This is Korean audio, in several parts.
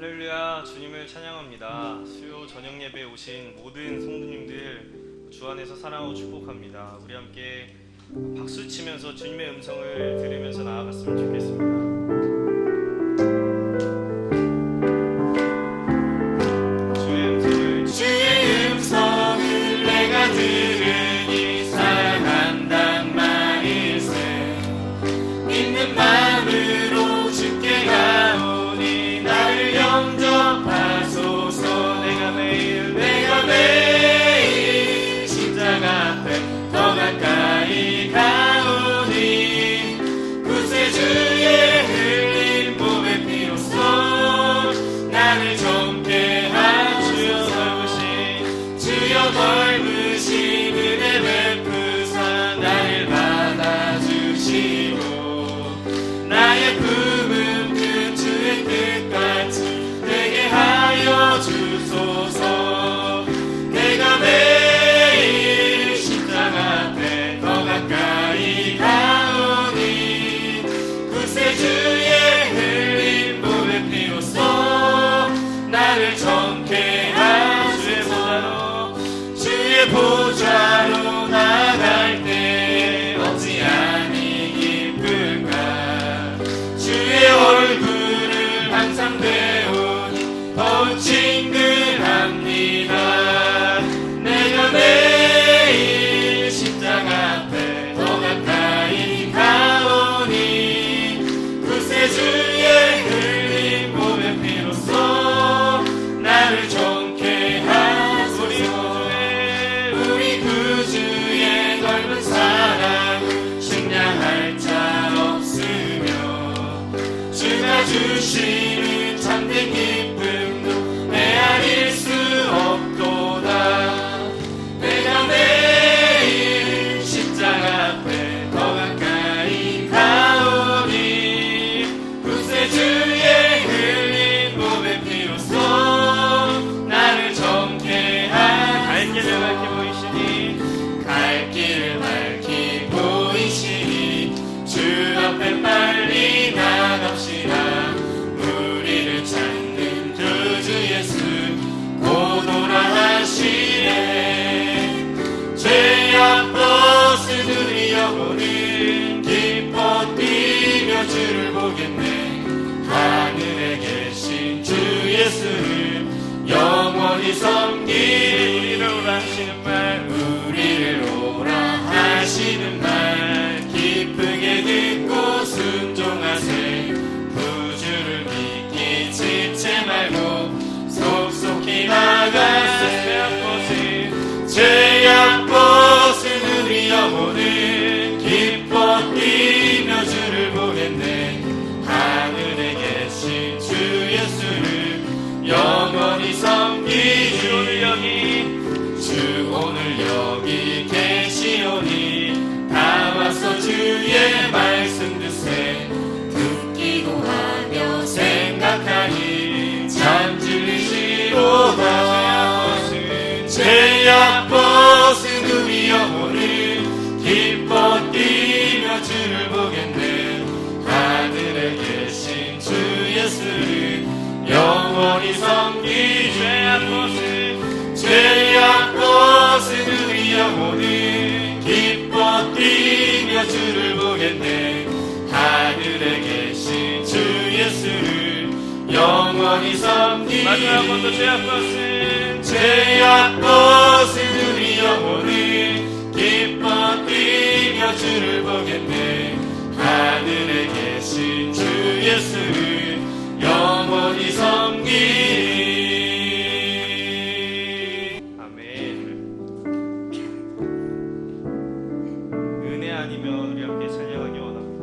할렐루야, 주님을 찬양합니다. 수요 저녁 예배에 오신 모든 성도님들 주 안에서 사랑하고 축복합니다. 우리 함께 박수 치면서 주님의 음성을 들으면서 나아갔으면 좋겠습니다. 주의 음성을 내가 들으니 사랑한단 말일세. 믿는 마음으로 주께 가오니 나를 영접하소서. 내가 매일 십자가 앞에 더 가까이 가오니 구세주의 흘린 몸의 피로써 나를 정케 주여 넓으신 은혜 베푸사 나를 받아주시고 나의 품은 그 주의 뜻같이 되게 하여 주소서. 내가 매일 십자가 앞에 더 가까이 가오니 구세주의 흘린 몸의 피로써 나를 정케 하소서. 주의 보좌로 나갈 때 어찌하니 기쁜가. 주의 얼굴을 항상 배우니 더욱 친근합니다. 내가 매일 십자가 앞에 더 가까이 가오니 구세주의 흘린 몸의 피로써 나를 정케 하소서. 주의 넓은 사랑을 식량할 자 없으며 주가 주시는 참된 기쁨도 헤아릴 수 없도다. 내가 매일 십자가 앞에 더 가까이 가오니 구세주의 흘린 몸의 피로써 나를 정케 갈 길을 밝히 보이시니 주 앞에 빨리 나갑시다. 우리를 찾는 그 주 예수 곧 오라 하시네. 죄악 벗은 우리 영혼은 기뻐 뛰며 주를 보겠네. 하늘에 계신 주 예수를 영원히 섬기리. 우리를 오라 하시는 말 기쁘게 듣고 순종하세. 구주를 믿기 지체 말고 속속히 나가세. 죄악 벗은 우리 영혼은 기뻐 뛰며 주를 보겠네. 하늘에 계신 주 예수를 영원히 섬기리. 주 오늘 여기 계시오니 다 와서 주의 말씀 듣세. 듣기도 하며 생각하니 참 진리시로다. 죄악 벗은 우리 영혼은 기뻐 뛰며 주를 보겠네. 하늘에 계신 주 예수를 영원히 섬기리. 죄악 벗은 우리 영혼은 기뻐 뛰며 주를 보겠네. 하늘에 계신 주 예수를 영원히 섬기리. 마지막 한 번 더 죄악 벗은 우리 영혼은 기뻐 뛰며 주를 보겠네. 하늘에 계신 주 예수를 영원히 섬기리. 아니면 우리 함께 찬양하기 원합니다.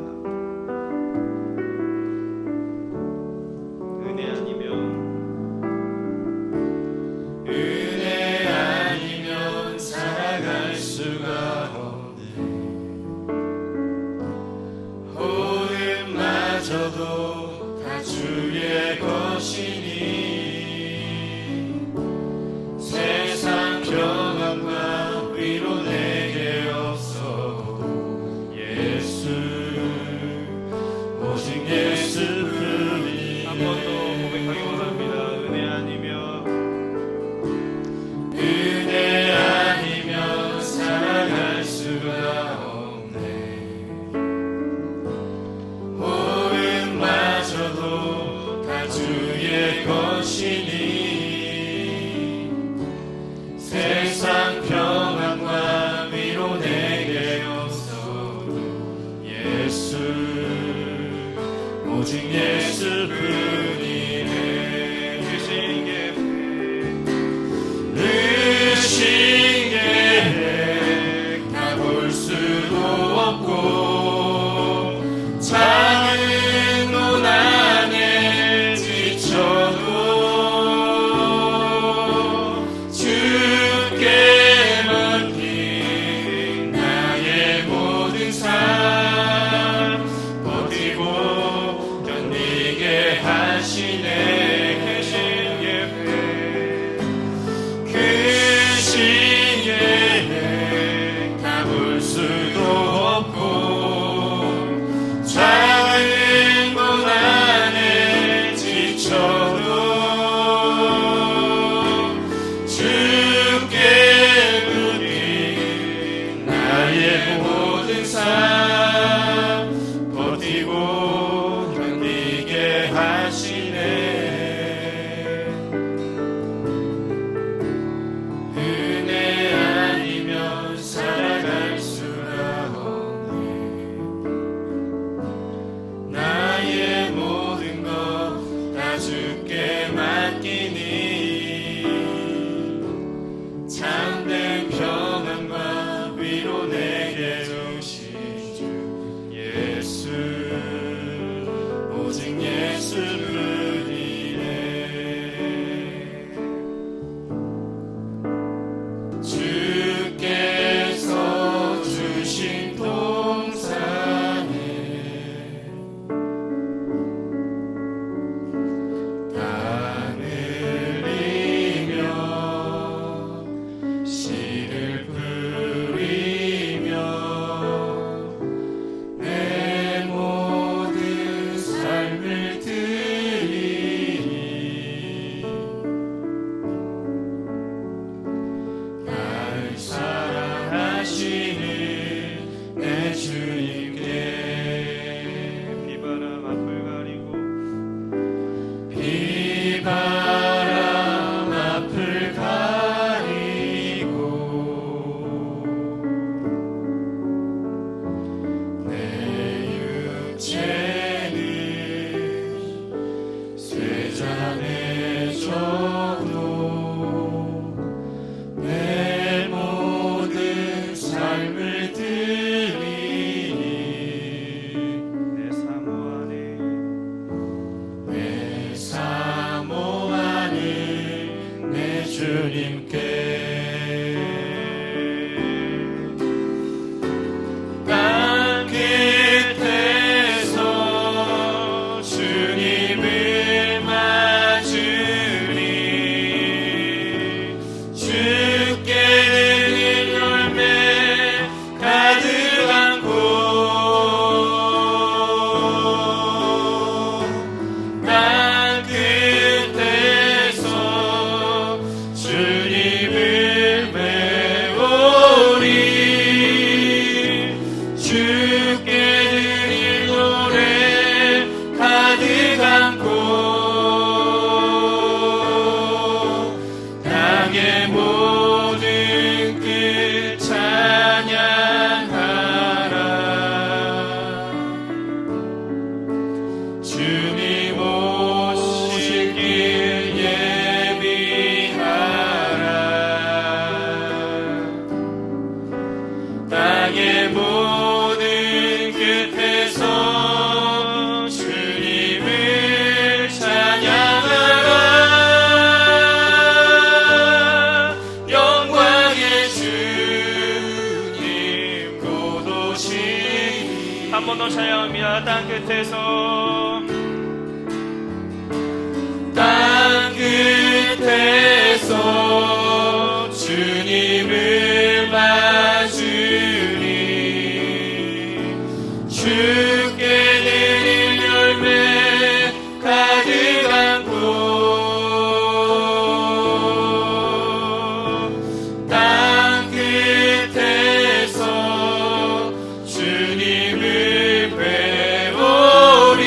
은혜 아니면 살아갈 수가 없네. 호흡마저도 다 주의 것이니 세상 평안과 위로 내게 없어도 예수 오직 예수 뿐이. 한 번 더 고백하기 원합니다. 하시네. 크신 예배 담을 수도 없고 작은 곳 안에 지쳐도 주께 붙인 나의 모든 삶 버티고 견디게 하시네. 은혜 아니면 살아갈 수가 없네. 나의 모든 것 다 주께 맡기니 참된 평안과 위로 내게 주신 주 예수 오직 예수뿐이네. 주께서 주신 동산에 땀 흘리며 씨를 뿌리며 내 모든 삶을 드리니 날 사랑하시는 내 주님께 비바람 앞을 가리고 비바람 앞을 가리고 내 육체는 쇠잔해져도 내 모든 삶을 드리니 내 사모 안에 내 사모하는 내 주님께 땅 끝에서 주님을 맞으리 주께 드린 열매 가득한 곳 땅 끝에서 주님을 배우리 주께 드릴 노래 가득한 곳 땅의 모든 끝 찬양하라. 주님 오실 길 예비하라. 땅의 모든 끝에서 주님을 찬양하라. 영광의 주님 곧 오시니 한 번 더 찬양합니다. 땅 끝에서 땅 끝에서 주님을 맞으리 주께 드릴 열매 가득한 곳 땅 끝에서 주님을 배우리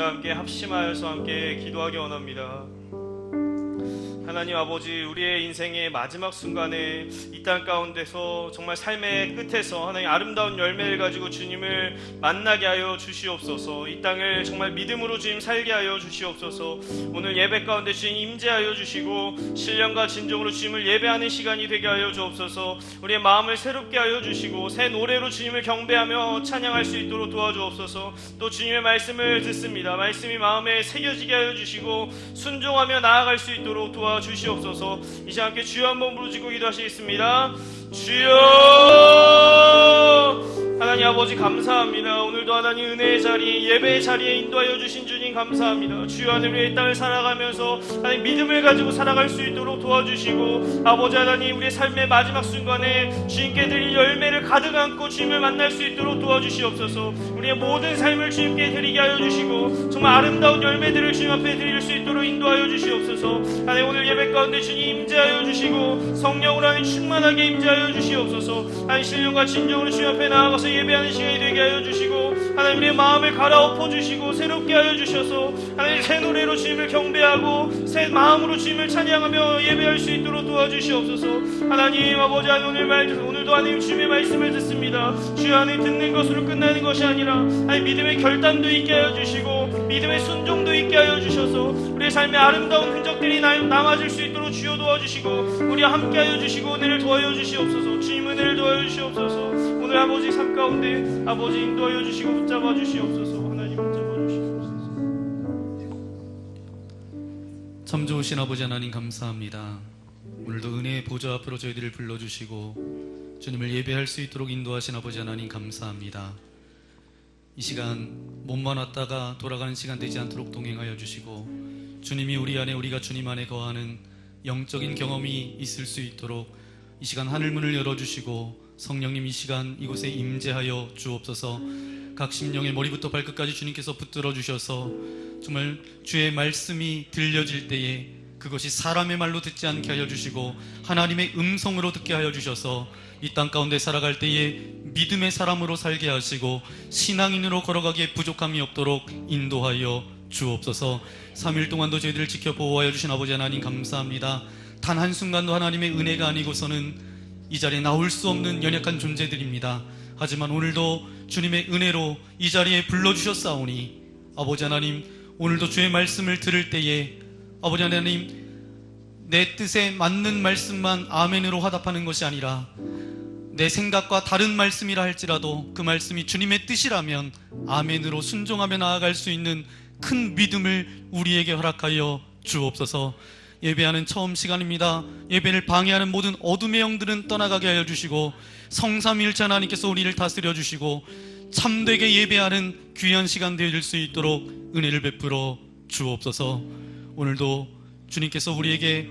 제가 함께 합심하여서 함께 기도하기 원합니다. 하나님 아버지, 우리의 인생의 마지막 순간에 이 땅 가운데서 정말 삶의 끝에서 하나님 아름다운 열매를 가지고 주님을 만나게 하여 주시옵소서. 이 땅을 정말 믿음으로 주님 살게 하여 주시옵소서. 오늘 예배 가운데 주님 임재하여 주시고 신령과 진정으로 주님을 예배하는 시간이 되게 하여 주옵소서. 우리의 마음을 새롭게 하여 주시고 새 노래로 주님을 경배하며 찬양할 수 있도록 도와주옵소서. 또 주님의 말씀을 듣습니다. 말씀이 마음에 새겨지게 하여 주시고 순종하며 나아갈 수 있도록 도와주시옵소서. 이 시간 함께 주여 한번 부르짖고 기도하시겠습니다. 주여, 하나님 아버지 감사합니다. 오늘도 하나님 은혜의 자리, 예배의 자리에 인도하여 주신 주님 감사합니다. 주여, 하나님 우리의 땅을 살아가면서 하나님 믿음을 가지고 살아갈 수 있도록 도와주시고, 아버지 하나님 우리의 삶의 마지막 순간에 주님께 드릴 열매를 가득 안고 주님을 만날 수 있도록 도와주시옵소서. 우리의 모든 삶을 주님께 드리게 하여 주시고 정말 아름다운 열매들을 주님 앞에 드릴 수 있도록 인도하여 주시옵소서. 하나님 오늘 예배 가운데 주님 임재하여 주시고 성령으로 하나님 충만하게 임재하여 주시옵소서. 하나님 신령과 진정으로 주님 앞에 나아가서 예배하는 시간이 되게 하여 주시고, 하나님 우리의 마음을 갈아엎어 주시고 새롭게 하여 주셔서 하나님 새 노래로 주님을 경배하고 새 마음으로 주님을 찬양하며 예배할 수 있도록 도와주시옵소서. 하나님 아버지, 오늘도 하나님 주님의 말씀을 듣습니다. 주여, 하나님 듣는 것으로 끝나는 것이 아니라 하나님 믿음의 결단도 있게 하여 주시고 믿음의 순종도 있게 하여 주셔서 우리의 삶의 아름다운 흔적들이 남아질 수 있도록 주여 도와주시고 우리와 함께 하여 주시고 은혜를 도와여 주시옵소서. 주님 은혜를 도와여 주시옵소서. 오늘 아버지 삶 가운데 아버지 인도하여 주시고 붙잡아 주시옵소서. 하나님 붙잡아 주시옵소서. 참 좋으신 아버지 하나님 감사합니다. 오늘도 은혜의 보좌 앞으로 저희들을 불러주시고 주님을 예배할 수 있도록 인도하신 아버지 하나님 감사합니다. 이 시간 몸만 왔다가 돌아가는 시간 되지 않도록 동행하여 주시고 주님이 우리 안에, 우리가 주님 안에 거하는 영적인 경험이 있을 수 있도록 이 시간 하늘문을 열어주시고 성령님 이 시간 이곳에 임재하여 주옵소서. 각 심령의 머리부터 발끝까지 주님께서 붙들어 주셔서 정말 주의 말씀이 들려질 때에 그것이 사람의 말로 듣지 않게 하여 주시고 하나님의 음성으로 듣게 하여 주셔서 이 땅 가운데 살아갈 때에 믿음의 사람으로 살게 하시고 신앙인으로 걸어가기에 부족함이 없도록 인도하여 주옵소서. 3일 동안도 저희들을 지켜 보호하여 주신 아버지 하나님 감사합니다. 단 한순간도 하나님의 은혜가 아니고서는 이 자리에 나올 수 없는 연약한 존재들입니다. 하지만 오늘도 주님의 은혜로 이 자리에 불러주셨사오니 아버지 하나님, 오늘도 주의 말씀을 들을 때에 아버지 하나님, 내 뜻에 맞는 말씀만 아멘으로 화답하는 것이 아니라 내 생각과 다른 말씀이라 할지라도 그 말씀이 주님의 뜻이라면 아멘으로 순종하며 나아갈 수 있는 큰 믿음을 우리에게 허락하여 주옵소서. 예배하는 처음 시간입니다. 예배를 방해하는 모든 어둠의 영들은 떠나가게 하여 주시고 성삼일체 하나님께서 우리를 다스려 주시고 참되게 예배하는 귀한 시간 되어질 수 있도록 은혜를 베풀어 주옵소서. 오늘도 주님께서 우리에게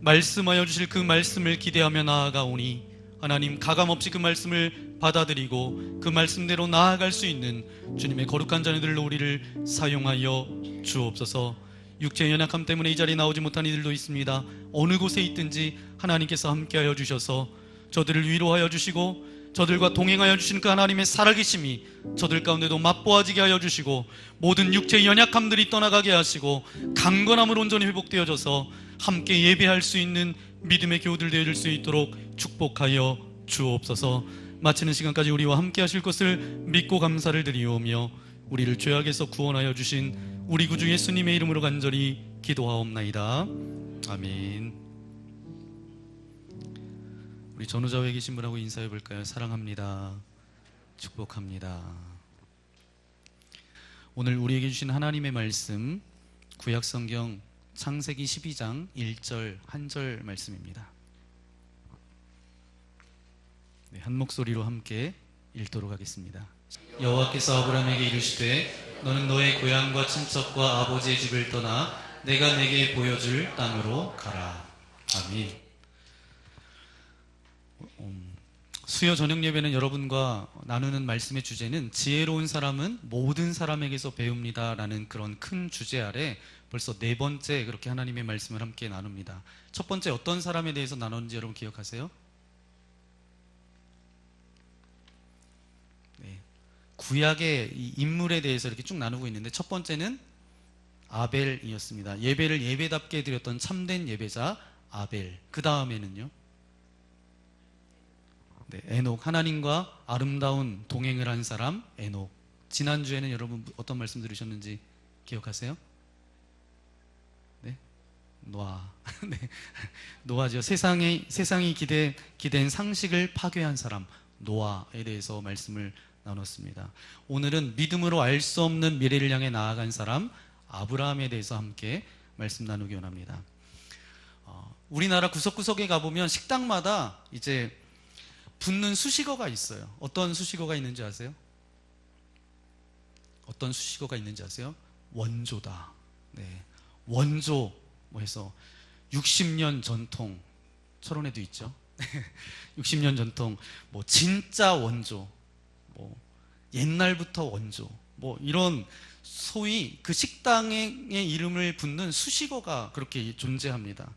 말씀하여 주실 그 말씀을 기대하며 나아가오니 하나님, 가감없이 그 말씀을 받아들이고 그 말씀대로 나아갈 수 있는 주님의 거룩한 자녀들로 우리를 사용하여 주옵소서. 육체의 연약함 때문에 이 자리에 나오지 못한 이들도 있습니다. 어느 곳에 있든지 하나님께서 함께하여 주셔서 저들을 위로하여 주시고 저들과 동행하여 주시는 그 하나님의 살아계심이 저들 가운데도 맛보아지게 하여 주시고 모든 육체의 연약함들이 떠나가게 하시고 강건함으로 온전히 회복되어져서 함께 예배할 수 있는 믿음의 교우들 되어질 수 있도록 축복하여 주옵소서. 마치는 시간까지 우리와 함께 하실 것을 믿고 감사를 드리오며 우리를 죄악에서 구원하여 주신 우리 구주 예수님의 이름으로 간절히 기도하옵나이다. 아멘. 우리 전우자에 계신 분하고 인사해 볼까요? 사랑합니다. 축복합니다. 오늘 우리에게 주신 하나님의 말씀, 구약성경 창세기 12장 1절 한 절 말씀입니다. 네, 한 목소리로 함께 읽도록 하겠습니다. 여호와께서 아브라함에게 이르시되 너는 너의 고향과 친척과 아버지의 집을 떠나 내가 내게 보여줄 땅으로 가라. 아멘. 수요 저녁 예배는 여러분과 나누는 말씀의 주제는 지혜로운 사람은 모든 사람에게서 배웁니다 라는 그런 큰 주제 아래 벌써 네 번째 그렇게 하나님의 말씀을 함께 나눕니다. 첫 번째 어떤 사람에 대해서 나눴는지 여러분 기억하세요? 네, 구약의 이 인물에 대해서 이렇게 쭉 나누고 있는데, 첫 번째는 아벨이었습니다. 예배를 예배답게 드렸던 참된 예배자 아벨. 그 다음에는요, 네, 에녹. 하나님과 아름다운 동행을 한 사람 에녹. 지난주에는 여러분 어떤 말씀 들으셨는지 기억하세요? 네? 노아. 네. 노아죠. 세상이 기댄 상식을 파괴한 사람 노아에 대해서 말씀을 나눴습니다. 오늘은 믿음으로 알 수 없는 미래를 향해 나아간 사람 아브라함에 대해서 함께 말씀 나누기 원합니다. 우리나라 구석구석에 가보면 식당마다 이제 붙는 수식어가 있어요. 어떤 수식어가 있는지 아세요? 어떤 수식어가 있는지 아세요? 원조다. 네. 원조 뭐 해서 60년 전통. 철원에도 있죠. 60년 전통. 뭐 진짜 원조. 뭐 옛날부터 원조. 뭐 이런 소위 그 식당의 이름을 붙는 수식어가 그렇게 존재합니다.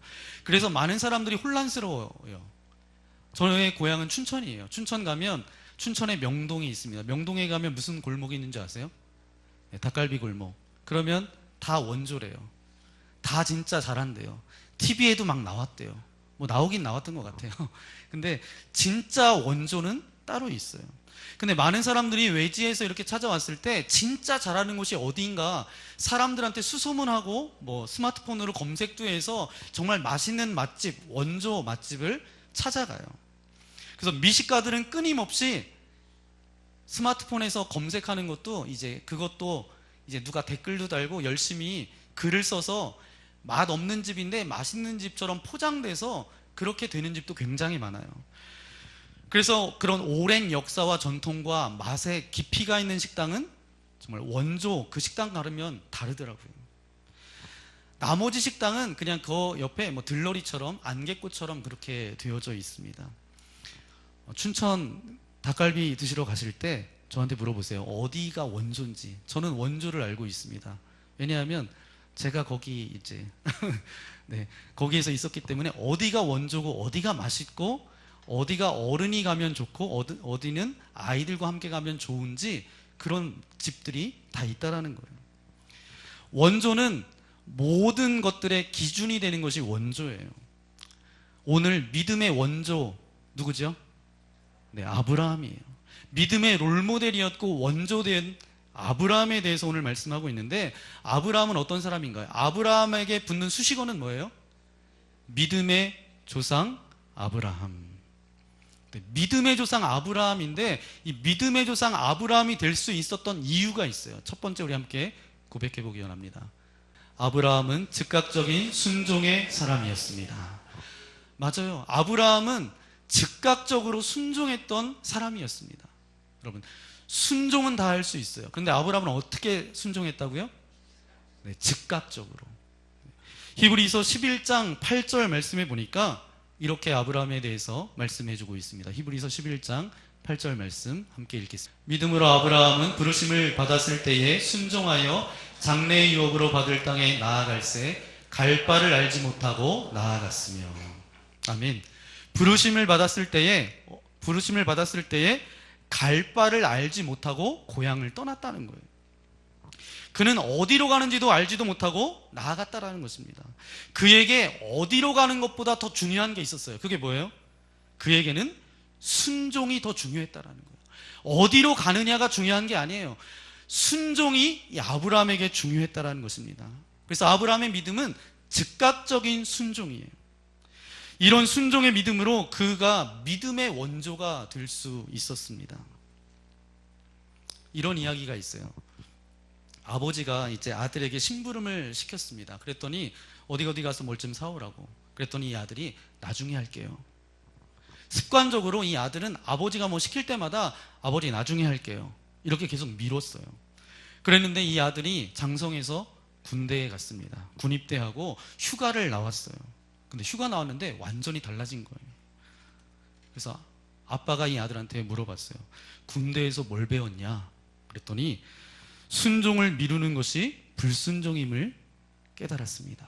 그래서 많은 사람들이 혼란스러워요. 저의 고향은 춘천이에요. 춘천 가면 춘천에 명동이 있습니다. 명동에 가면 무슨 골목이 있는지 아세요? 네, 닭갈비 골목. 그러면 다 원조래요. 다 진짜 잘한대요. TV에도 막 나왔대요. 뭐 나오긴 나왔던 것 같아요. 근데 진짜 원조는 따로 있어요. 근데 많은 사람들이 외지에서 이렇게 찾아왔을 때 진짜 잘하는 곳이 어디인가 사람들한테 수소문하고 뭐 스마트폰으로 검색도 해서 정말 맛있는 맛집, 원조 맛집을 찾아가요. 그래서 미식가들은 끊임없이 스마트폰에서 검색하는 것도 그것도 누가 댓글도 달고 열심히 글을 써서 맛 없는 집인데 맛있는 집처럼 포장돼서 그렇게 되는 집도 굉장히 많아요. 그래서 그런 오랜 역사와 전통과 맛의 깊이가 있는 식당은 정말 원조 그 식당 가면 다르더라고요. 나머지 식당은 그냥 그 옆에 뭐 들러리처럼 안개꽃처럼 그렇게 되어져 있습니다. 춘천 닭갈비 드시러 가실 때 저한테 물어보세요. 어디가 원조인지. 저는 원조를 알고 있습니다. 왜냐하면 제가 거기 네, 거기에서 있었기 때문에 어디가 원조고 어디가 맛있고 어디가 어른이 가면 좋고 어디는 아이들과 함께 가면 좋은지 그런 집들이 다 있다라는 거예요. 원조는 모든 것들의 기준이 되는 것이 원조예요. 오늘 믿음의 원조 누구죠? 네, 아브라함이에요. 믿음의 롤모델이었고 원조된 아브라함에 대해서 오늘 말씀하고 있는데, 아브라함은 어떤 사람인가요? 아브라함에게 붙는 수식어는 뭐예요? 믿음의 조상 아브라함. 네, 믿음의 조상 아브라함인데, 이 믿음의 조상 아브라함이 될 수 있었던 이유가 있어요. 첫 번째 우리 함께 고백해 보기 원합니다. 아브라함은 즉각적인 순종의 사람이었습니다. 맞아요. 아브라함은 즉각적으로 순종했던 사람이었습니다. 여러분, 순종은 다 할 수 있어요. 그런데 아브라함은 어떻게 순종했다고요? 네, 즉각적으로. 히브리서 11장 8절 말씀해 보니까 이렇게 아브라함에 대해서 말씀해 주고 있습니다. 히브리서 11장 8절 말씀 함께 읽겠습니다. 믿음으로 아브라함은 부르심을 받았을 때에 순종하여 장래의 유업으로 받을 땅에 나아갈새 갈 바를 알지 못하고 나아갔으며. 아멘. 부르심을 받았을 때에 갈 바를 알지 못하고 고향을 떠났다는 거예요. 그는 어디로 가는지도 알지도 못하고 나아갔다라는 것입니다. 그에게 어디로 가는 것보다 더 중요한 게 있었어요. 그게 뭐예요? 그에게는 순종이 더 중요했다라는 거예요. 어디로 가느냐가 중요한 게 아니에요. 순종이 이 아브라함에게 중요했다라는 것입니다. 그래서 아브라함의 믿음은 즉각적인 순종이에요. 이런 순종의 믿음으로 그가 믿음의 원조가 될 수 있었습니다. 이런 이야기가 있어요. 아버지가 이제 아들에게 심부름을 시켰습니다. 그랬더니 어디 가서 뭘 좀 사오라고. 그랬더니 이 아들이 나중에 할게요. 습관적으로 이 아들은 아버지가 뭐 시킬 때마다 아버지 나중에 할게요. 이렇게 계속 미뤘어요. 그랬는데 이 아들이 장성에서 군대에 갔습니다. 군입대하고 휴가를 나왔어요. 근데 휴가 나왔는데 완전히 달라진 거예요. 그래서 아빠가 이 아들한테 물어봤어요. 군대에서 뭘 배웠냐? 그랬더니 순종을 미루는 것이 불순종임을 깨달았습니다.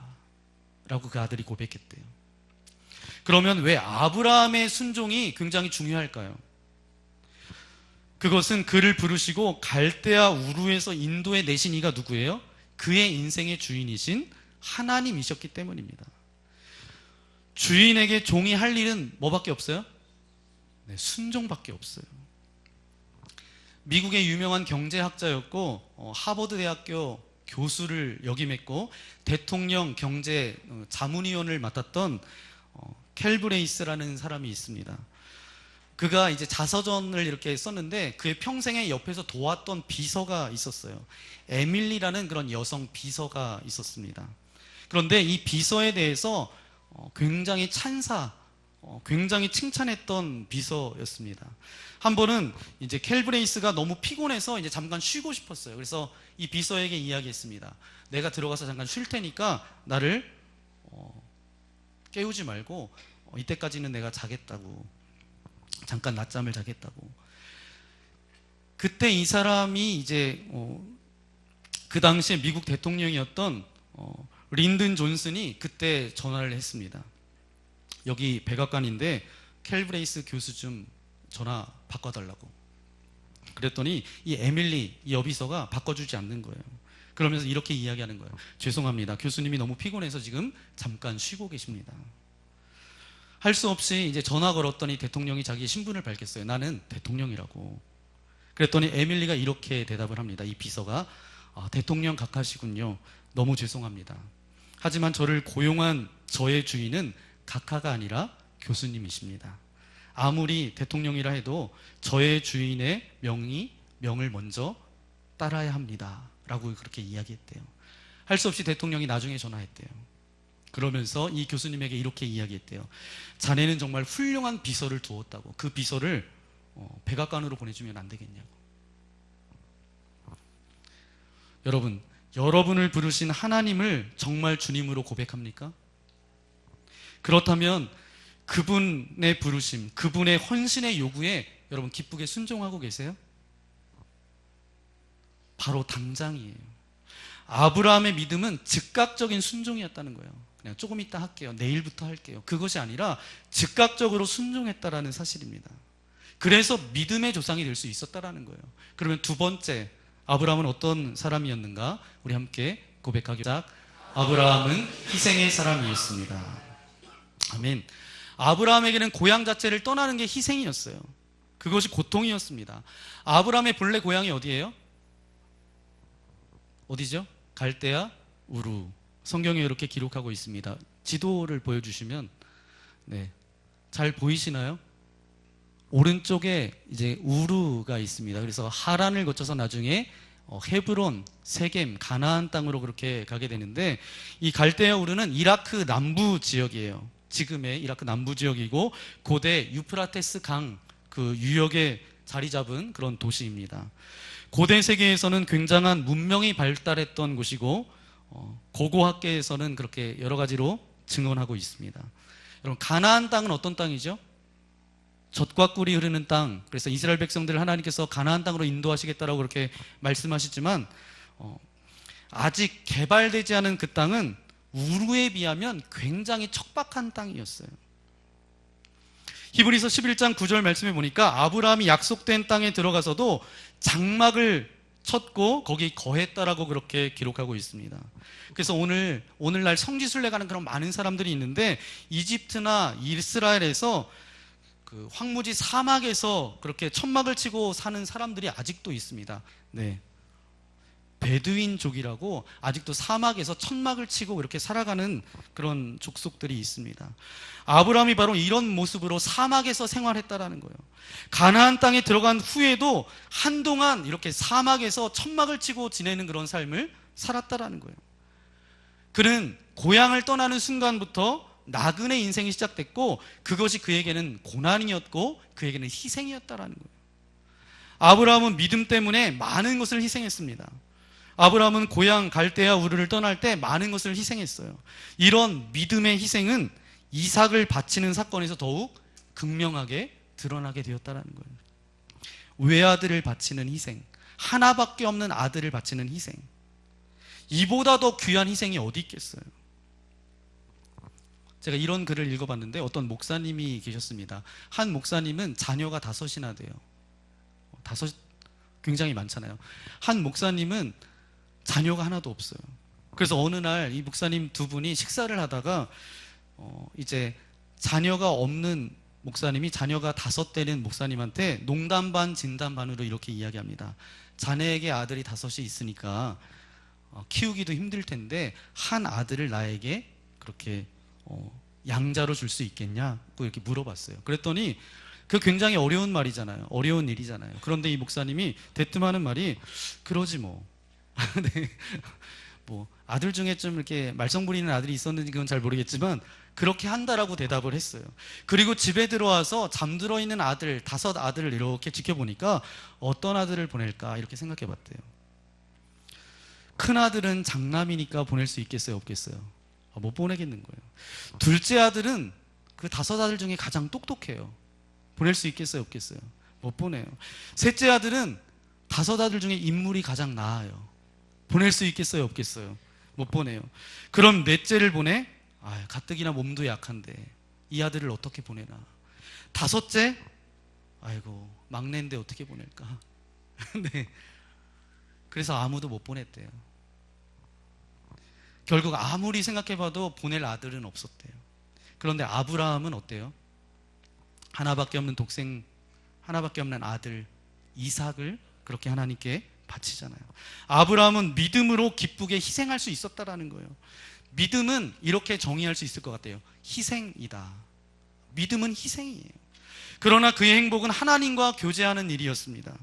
라고 그 아들이 고백했대요. 그러면 왜 아브라함의 순종이 굉장히 중요할까요? 그것은 그를 부르시고 갈대아 우르에서 인도에 내신 이가 누구예요? 그의 인생의 주인이신 하나님이셨기 때문입니다. 주인에게 종이 할 일은 뭐밖에 없어요? 네, 순종밖에 없어요. 미국의 유명한 경제학자였고 하버드 대학교 교수를 역임했고 대통령 경제 자문위원을 맡았던 캘브레이스라는 사람이 있습니다. 그가 이제 자서전을 이렇게 썼는데 그의 평생에 옆에서 도왔던 비서가 있었어요. 에밀리라는 그런 여성 비서가 있었습니다. 그런데 이 비서에 대해서 굉장히 굉장히 칭찬했던 비서였습니다. 한 번은 이제 캘브레이스가 너무 피곤해서 이제 잠깐 쉬고 싶었어요. 그래서 이 비서에게 이야기했습니다. 내가 들어가서 잠깐 쉴 테니까 나를 깨우지 말고 이때까지는 내가 자겠다고, 잠깐 낮잠을 자겠다고. 그때 이 사람이 이제 그 당시에 미국 대통령이었던 린든 존슨이 그때 전화를 했습니다. 여기 백악관인데 캘브레이스 교수 좀 전화 바꿔달라고. 그랬더니 이 에밀리, 이 여비서가 바꿔주지 않는 거예요. 그러면서 이렇게 이야기하는 거예요. 죄송합니다. 교수님이 너무 피곤해서 지금 잠깐 쉬고 계십니다. 할 수 없이 이제 전화 걸었더니 대통령이 자기 신분을 밝혔어요. 나는 대통령이라고. 그랬더니 에밀리가 이렇게 대답을 합니다. 이 비서가 대통령 각하시군요. 너무 죄송합니다. 하지만 저를 고용한 저의 주인은 각하가 아니라 교수님이십니다. 아무리 대통령이라 해도 저의 주인의 명을 먼저 따라야 합니다. 라고 그렇게 이야기했대요. 할 수 없이 대통령이 나중에 전화했대요. 그러면서 이 교수님에게 이렇게 이야기했대요. 자네는 정말 훌륭한 비서를 두었다고. 그 비서를 백악관으로 보내주면 안 되겠냐고. 여러분, 여러분을 부르신 하나님을 정말 주님으로 고백합니까? 그렇다면 그분의 부르심, 그분의 헌신의 요구에 여러분 기쁘게 순종하고 계세요? 바로 당장이에요. 아브라함의 믿음은 즉각적인 순종이었다는 거예요. 그냥 조금 이따 할게요. 내일부터 할게요. 그것이 아니라 즉각적으로 순종했다라는 사실입니다. 그래서 믿음의 조상이 될 수 있었다라는 거예요. 그러면 두 번째, 아브라함은 어떤 사람이었는가? 우리 함께 고백하기로. 아브라함은 희생의 사람이었습니다. 아멘. 아브라함에게는 고향 자체를 떠나는 게 희생이었어요. 그것이 고통이었습니다. 아브라함의 본래 고향이 어디예요? 어디죠? 갈대아 우르. 성경에 이렇게 기록하고 있습니다. 지도를 보여주시면, 네, 잘 보이시나요? 오른쪽에 이제 우르가 있습니다. 그래서 하란을 거쳐서 나중에 헤브론, 세겜, 가나안 땅으로 그렇게 가게 되는데, 이 갈대아 우르는 이라크 남부 지역이에요. 지금의 이라크 남부 지역이고 고대 유프라테스 강 그 유역에 자리 잡은 그런 도시입니다. 고대 세계에서는 굉장한 문명이 발달했던 곳이고 고고학계에서는 그렇게 여러 가지로 증언하고 있습니다. 여러분, 가나안 땅은 어떤 땅이죠? 젖과 꿀이 흐르는 땅. 그래서 이스라엘 백성들을 하나님께서 가나안 땅으로 인도하시겠다라고 그렇게 말씀하시지만 아직 개발되지 않은 그 땅은 우르에 비하면 굉장히 척박한 땅이었어요. 히브리서 11장 9절 말씀에 보니까 아브라함이 약속된 땅에 들어가서도 장막을 쳤고 거기 거했다라고 그렇게 기록하고 있습니다. 그래서 오늘날 성지순례 가는 그런 많은 사람들이 있는데 이집트나 이스라엘에서 그 황무지 사막에서 그렇게 천막을 치고 사는 사람들이 아직도 있습니다. 네. 베두인족이라고 아직도 사막에서 천막을 치고 이렇게 살아가는 그런 족속들이 있습니다. 아브라함이 바로 이런 모습으로 사막에서 생활했다라는 거예요. 가나안 땅에 들어간 후에도 한동안 이렇게 사막에서 천막을 치고 지내는 그런 삶을 살았다라는 거예요. 그는 고향을 떠나는 순간부터 나그네 인생이 시작됐고 그것이 그에게는 고난이었고 그에게는 희생이었다라는 거예요. 아브라함은 믿음 때문에 많은 것을 희생했습니다. 아브라함은 고향 갈대아 우르를 떠날 때 많은 것을 희생했어요. 이런 믿음의 희생은 이삭을 바치는 사건에서 더욱 극명하게 드러나게 되었다는 거예요. 외아들을 바치는 희생, 하나밖에 없는 아들을 바치는 희생, 이보다 더 귀한 희생이 어디 있겠어요? 제가 이런 글을 읽어봤는데 어떤 목사님이 계셨습니다. 한 목사님은 자녀가 5이나 돼요. 굉장히 많잖아요. 한 목사님은 자녀가 하나도 없어요. 그래서 어느 날 이 목사님 두 분이 식사를 하다가 이제 자녀가 없는 목사님이 자녀가 5 되는 목사님한테 농담 반 진담 반으로 이렇게 이야기합니다. 자네에게 아들이 5이 있으니까 키우기도 힘들 텐데 한 아들을 나에게 그렇게 양자로 줄 수 있겠냐고 이렇게 물어봤어요. 그랬더니 그 굉장히 어려운 말이잖아요. 어려운 일이잖아요. 그런데 이 목사님이 대뜸하는 말이 그러지 뭐. 네. 뭐 아들 중에 좀 이렇게 말썽 부리는 아들이 있었는지 그건 잘 모르겠지만 그렇게 한다라고 대답을 했어요. 그리고 집에 들어와서 잠들어 있는 아들 5 아들을 이렇게 지켜보니까 어떤 아들을 보낼까 이렇게 생각해 봤대요. 큰 아들은 장남이니까 보낼 수 있겠어요, 없겠어요? 못 보내겠는 거예요. 둘째 아들은 그 5 아들 중에 가장 똑똑해요. 보낼 수 있겠어요, 없겠어요? 못 보내요. 셋째 아들은 5 아들 중에 인물이 가장 나아요. 보낼 수 있겠어요, 없겠어요? 못 보내요. 그럼 넷째를 보내? 가뜩이나 몸도 약한데 이 아들을 어떻게 보내나. 5째? 아이고 막내인데 어떻게 보낼까. 네. 그래서 아무도 못 보냈대요. 결국 아무리 생각해봐도 보낼 아들은 없었대요. 그런데 아브라함은 어때요? 하나밖에 없는 독생, 하나밖에 없는 아들 이삭을 그렇게 하나님께 바치잖아요. 아브라함은 믿음으로 기쁘게 희생할 수 있었다라는 거예요. 믿음은 이렇게 정의할 수 있을 것 같아요. 희생이다. 믿음은 희생이에요. 그러나 그의 행복은 하나님과 교제하는 일이었습니다.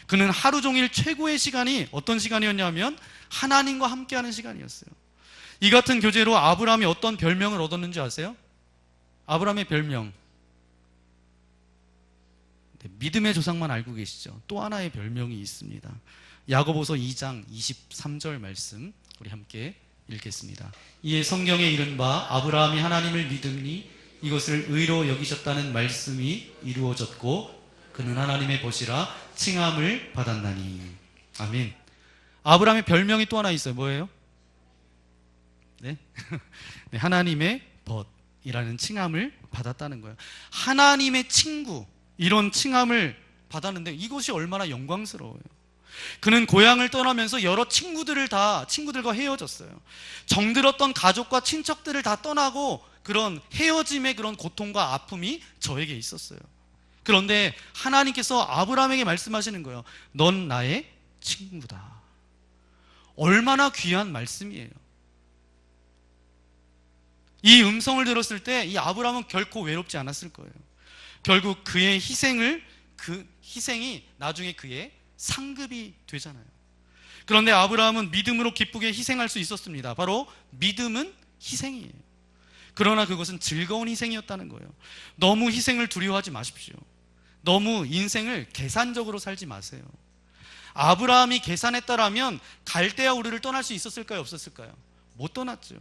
그는 하루 종일 최고의 시간이 어떤 시간이었냐면 하나님과 함께하는 시간이었어요. 이 같은 교제로 아브라함이 어떤 별명을 얻었는지 아세요? 아브라함의 별명, 믿음의 조상만 알고 계시죠? 또 하나의 별명이 있습니다. 야고보서 2장 23절 말씀 우리 함께 읽겠습니다. 이에 성경에 이른 바 아브라함이 하나님을 믿으니 이것을 의로 여기셨다는 말씀이 이루어졌고 그는 하나님의 벗이라 칭함을 받았나니. 아멘. 아브라함의 별명이 또 하나 있어요. 뭐예요? 네? 네, 하나님의 벗이라는 칭함을 받았다는 거예요. 하나님의 친구, 이런 칭함을 받았는데 이것이 얼마나 영광스러워요. 그는 고향을 떠나면서 여러 친구들과 헤어졌어요. 정들었던 가족과 친척들을 다 떠나고 그런 헤어짐의 그런 고통과 아픔이 저에게 있었어요. 그런데 하나님께서 아브라함에게 말씀하시는 거예요. 넌 나의 친구다. 얼마나 귀한 말씀이에요. 이 음성을 들었을 때 이 아브라함은 결코 외롭지 않았을 거예요. 결국 그의 희생이 나중에 그의 상급이 되잖아요. 그런데 아브라함은 믿음으로 기쁘게 희생할 수 있었습니다. 바로 믿음은 희생이에요. 그러나 그것은 즐거운 희생이었다는 거예요. 너무 희생을 두려워하지 마십시오. 너무 인생을 계산적으로 살지 마세요. 아브라함이 계산했다라면 갈대아 우르를 떠날 수 있었을까요, 없었을까요? 못 떠났죠.